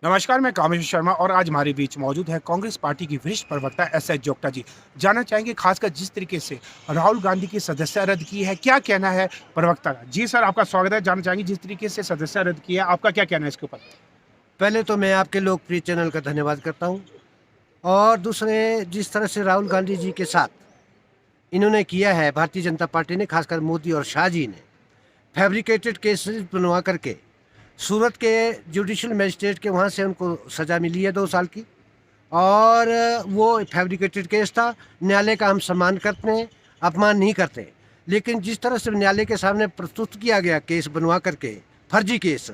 नमस्कार, मैं कामेश शर्मा और आज हमारे बीच मौजूद है कांग्रेस पार्टी की वरिष्ठ प्रवक्ता एस जोगटा जी। जानना चाहेंगे खासकर जिस तरीके से राहुल गांधी की सदस्यता रद्द की है, क्या कहना है प्रवक्ता का। जी सर, आपका स्वागत है। जानना चाहेंगे जिस तरीके से सदस्यता रद्द की है, आपका क्या कहना है इसके ऊपर। पहले तो मैं आपके लोकप्रिय चैनल का धन्यवाद करता हूं, और दूसरे जिस तरह से राहुल गांधी जी के साथ इन्होंने किया है, भारतीय जनता पार्टी ने, खासकर मोदी और शाह जी ने फैब्रिकेटेड केसेस बनवा करके सूरत के जुडिशल मजिस्ट्रेट के वहाँ से उनको सज़ा मिली है 2 साल की, और वो फैब्रिकेटेड केस था। न्यायालय का हम सम्मान करते हैं, अपमान नहीं करते, लेकिन जिस तरह से न्यायालय के सामने प्रस्तुत किया गया केस बनवा करके, फर्जी केस,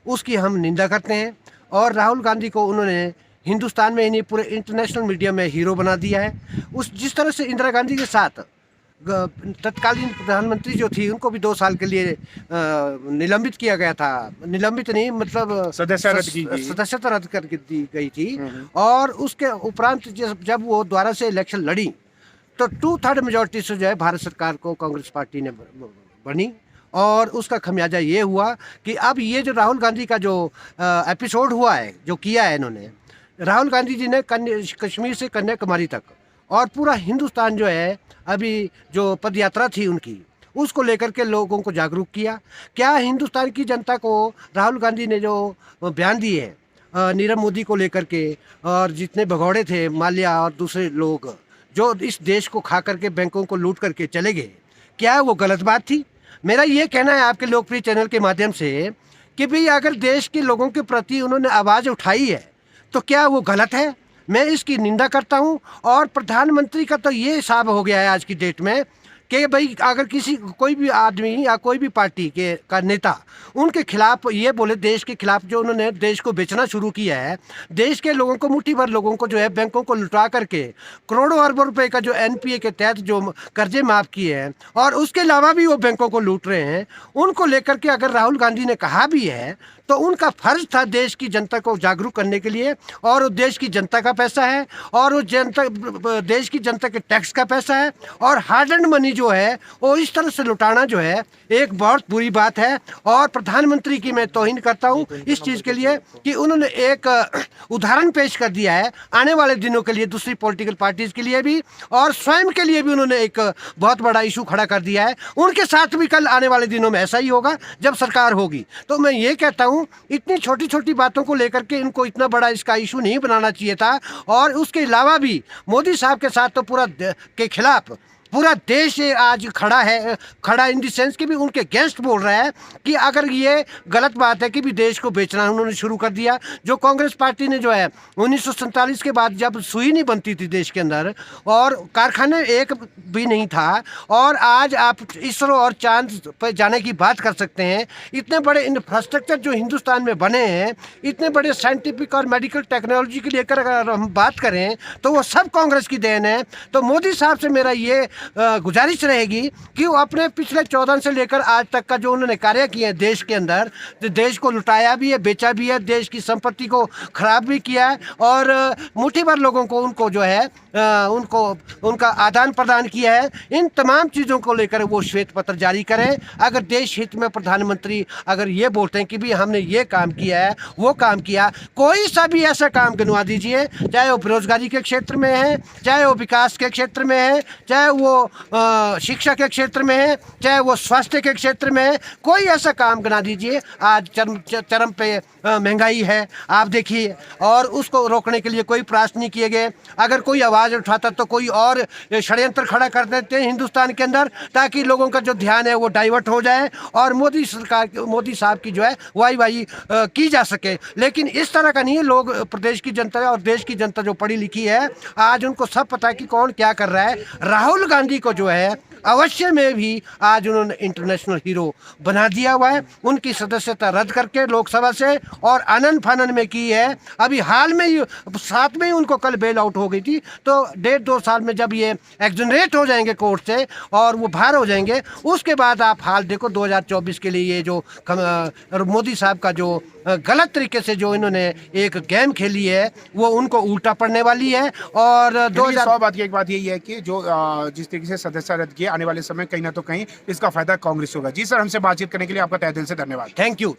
उसकी हम निंदा करते हैं। और राहुल गांधी को उन्होंने हिंदुस्तान में ही नहीं, पूरे इंटरनेशनल मीडिया में हीरो बना दिया है। उस जिस तरह से इंदिरा गांधी के साथ तत्कालीन प्रधानमंत्री जो थी, उनको भी 2 साल के लिए निलंबित किया गया था। निलंबित नहीं, मतलब सदस्यता रद्द कर दी गई थी। और उसके उपरांत जब वो दोबारा से इलेक्शन लड़ी, तो 2/3 मेजोरिटी से जो है भारत सरकार को कांग्रेस पार्टी ने बनी। और उसका खमियाजा ये हुआ कि अब ये जो राहुल गांधी का जो एपिसोड हुआ है, जो किया है इन्होंने, राहुल गांधी जी ने कश्मीर से कन्याकुमारी तक और पूरा हिंदुस्तान जो है, अभी जो पद यात्रा थी उनकी, उसको लेकर के लोगों को जागरूक किया। क्या हिंदुस्तान की जनता को राहुल गांधी ने जो बयान दिए हैं नीरव मोदी को लेकर के, और जितने भगौड़े थे, माल्या और दूसरे लोग जो इस देश को खा करके, बैंकों को लूट करके चले गए, क्या वो गलत बात थी? मेरा ये कहना है आपके लोकप्रिय चैनल के माध्यम से कि भाई, अगर देश के लोगों के प्रति उन्होंने आवाज़ उठाई है तो क्या वो गलत है? मैं इसकी निंदा करता हूं। और प्रधानमंत्री का तो ये हिसाब हो गया है आज की डेट में कि भाई, अगर कोई भी आदमी या कोई भी पार्टी का नेता उनके खिलाफ ये बोले, देश के खिलाफ, जो उन्होंने देश को बेचना शुरू किया है, देश के लोगों को, मुट्ठी भर लोगों को जो है बैंकों को लुटा करके करोड़ों अरबों रुपए का जो एनपीए के तहत जो कर्जे माफ़ किए हैं, और उसके अलावा भी वो बैंकों को लूट रहे हैं, उनको लेकर के अगर राहुल गांधी ने कहा भी है, तो उनका फर्ज था देश की जनता को जागरूक करने के लिए। और वो देश की जनता का पैसा है, और वो देश की जनता के टैक्स का पैसा है, और हार्ड एंड मनी जो है वो इस तरह से लुटाना जो है एक बहुत बुरी बात है। और प्रधानमंत्री की मैं तौहीन करता हूं इस चीज़ के लिए कि उन्होंने एक उदाहरण पेश कर दिया है आने वाले दिनों के लिए, दूसरी पॉलिटिकल पार्टीज के लिए भी, और स्वयं के लिए भी उन्होंने एक बहुत बड़ा इशू खड़ा कर दिया है। उनके साथ भी कल आने वाले दिनों में ऐसा ही होगा जब सरकार होगी। तो मैं ये कहता हूं, इतनी छोटी छोटी बातों को लेकर के इनको इतना बड़ा इसका इशू नहीं बनाना चाहिए था। और उसके अलावा भी मोदी साहब के साथ तो पूरा के खिलाफ पूरा देश आज खड़ा इन द सेंस कि भी उनके अगेंस्ट बोल रहा है कि अगर ये गलत बात है कि भी देश को बेचना उन्होंने शुरू कर दिया। जो कांग्रेस पार्टी ने जो है 1947 के बाद, जब सुई नहीं बनती थी देश के अंदर और कारखाने एक भी नहीं था, और आज आप इसरो और चांद पर जाने की बात कर सकते हैं। इतने बड़े इंफ्रास्ट्रक्चर जो हिंदुस्तान में बने हैं, इतने बड़े साइंटिफिक और मेडिकल टेक्नोलॉजी के लेकर अगर हम बात करें, तो वो सब कांग्रेस की देन है। तो मोदी साहब से मेरा ये गुजारिश रहेगी कि वो अपने पिछले 14 से लेकर आज तक का जो उन्होंने कार्य किए हैं देश के अंदर, देश को लुटाया भी है, बेचा भी है, देश की संपत्ति को खराब भी किया है, और मुट्ठी भर लोगों को उनको जो है उनको उनका आदान प्रदान किया है। इन तमाम चीज़ों को लेकर वो श्वेत पत्र जारी करें। अगर देश हित में प्रधानमंत्री अगर ये बोलते हैं कि भी हमने ये काम किया है, वो काम किया, कोई सा भी ऐसा काम गिनवा दीजिए, चाहे वो बेरोजगारी के क्षेत्र में है, चाहे वो विकास के क्षेत्र में है, चाहे वो शिक्षा के क्षेत्र में है, चाहे वो स्वास्थ्य के क्षेत्र में है, कोई ऐसा काम गिना दीजिए। आज चरम पे महंगाई है, आप देखिए, और उसको रोकने के लिए कोई प्रयास नहीं किए गए। अगर कोई आवाज़ उठाता तो कोई और षड्यंत्र खड़ा कर देते हैं हिंदुस्तान के अंदर, ताकि लोगों का जो ध्यान है वो डाइवर्ट हो जाए और मोदी साहब की जो है वाही की जा सके। लेकिन इस तरह का नहीं है। लोग, प्रदेश की जनता और देश की जनता जो पढ़ी लिखी है, आज उनको सब पता है कि कौन क्या कर रहा है। राहुल गांधी को जो है अवश्य में भी आज उन्होंने इंटरनेशनल हीरो बना दिया हुआ है। उनकी सदस्यता रद्द करके लोकसभा से, और आनंद फानन में की है। अभी हाल में ही, साथ में ही उनको कल बेल आउट हो गई थी। तो 1.5-2 साल में जब ये एक्सोनरेट हो जाएंगे कोर्ट से और वो बाहर हो जाएंगे, उसके बाद आप हाल देखो 2024 के लिए ये जो मोदी साहब का जो गलत तरीके से जो इन्होंने एक गेम खेली है, वो उनको उल्टा पड़ने वाली है। और 2000 बात की एक बात यही है कि जो जिस तरीके से सदस्यता रद्द किया, आने वाले समय कहीं ना तो कहीं इसका फायदा कांग्रेस होगा। जी सर, हमसे बातचीत करने के लिए आपका तहे दिल से धन्यवाद। Thank you.